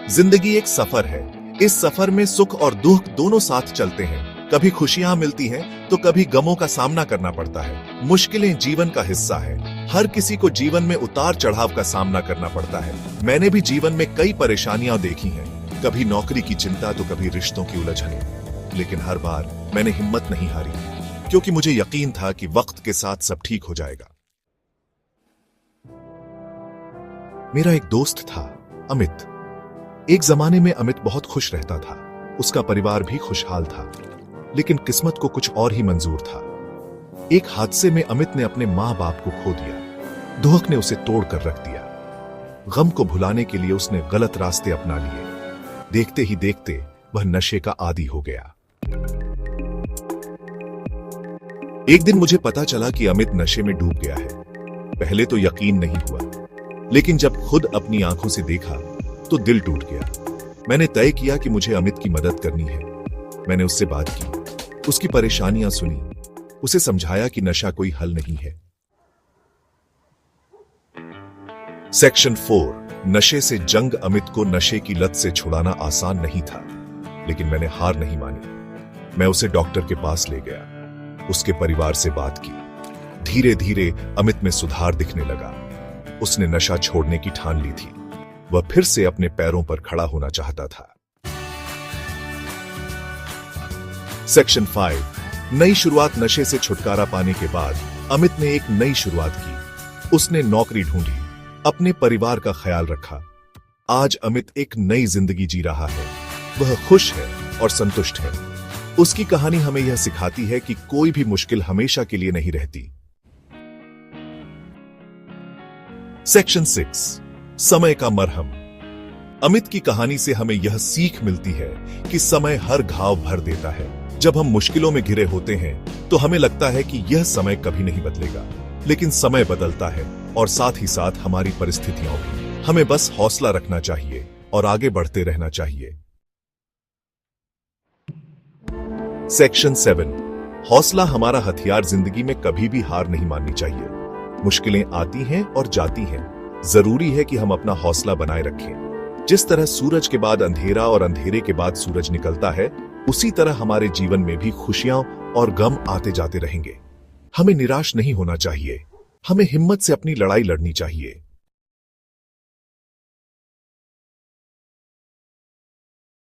जिंदगी एक सफर है। इस सफर में सुख और दुख दोनों साथ चलते हैं। कभी खुशियां मिलती हैं तो कभी गमों का सामना करना पड़ता है। मुश्किलें जीवन का हिस्सा है। हर किसी को जीवन में उतार चढ़ाव का सामना करना पड़ता है। मैंने भी जीवन में कई परेशानियां देखी हैं। कभी नौकरी की चिंता तो कभी रिश्तों की उलझनें। लेकिन हर बार मैंने हिम्मत नहीं हारी, क्योंकि मुझे यकीन था कि वक्त के साथ सब ठीक हो जाएगा। मेरा एक दोस्त था, अमित। एक जमाने में अमित बहुत खुश रहता था। उसका परिवार भी खुशहाल था, लेकिन किस्मत को कुछ और ही मंजूर था। एक हादसे में अमित ने अपने मां बाप को खो दिया। दुख ने उसे तोड़कर रख दिया। गम को भुलाने के लिए उसने गलत रास्ते अपना लिए। देखते ही देखते वह नशे का आदी हो गया। एक दिन मुझे पता चला कि अमित नशे में डूब गया है। पहले तो यकीन नहीं हुआ, लेकिन जब खुद अपनी आंखों से देखा तो दिल टूट गया। मैंने तय किया कि मुझे अमित की मदद करनी है। मैंने उससे बात की, उसकी परेशानियां सुनी, उसे समझाया कि नशा कोई हल नहीं है। सेक्शन 4, नशे से जंग। अमित को नशे की लत से छुड़ाना आसान नहीं था, लेकिन मैंने हार नहीं मानी। मैं उसे डॉक्टर के पास ले गया, उसके परिवार से बात की। धीरे धीरे अमित में सुधार दिखने लगा। उसने नशा छोड़ने की ठान ली थी। वह फिर से अपने पैरों पर खड़ा होना चाहता था। सेक्शन 5, नई शुरुआत। नशे से छुटकारा पाने के बाद अमित ने एक नई शुरुआत की। उसने नौकरी ढूंढी, अपने परिवार का ख्याल रखा। आज अमित एक नई जिंदगी जी रहा है। वह खुश है और संतुष्ट है। उसकी कहानी हमें यह सिखाती है कि कोई भी मुश्किल हमेशा के लिए नहीं रहती। सेक्शन 6, समय का मरहम। अमित की कहानी से हमें यह सीख मिलती है कि समय हर घाव भर देता है। जब हम मुश्किलों में घिरे होते हैं तो हमें लगता है कि यह समय कभी नहीं बदलेगा, लेकिन समय बदलता है और साथ ही साथ हमारी परिस्थितियां भी। हमें बस हौसला रखना चाहिए और आगे बढ़ते रहना चाहिए। सेक्शन 7, हौसला हमारा हथियार। जिंदगी में कभी भी हार नहीं माननी चाहिए। मुश्किलें आती हैं और जाती हैं। जरूरी है कि हम अपना हौसला बनाए रखें। जिस तरह सूरज के बाद अंधेरा और अंधेरे के बाद सूरज निकलता है, उसी तरह हमारे जीवन में भी खुशियां और गम आते जाते रहेंगे। हमें निराश नहीं होना चाहिए। हमें हिम्मत से अपनी लड़ाई लड़नी चाहिए।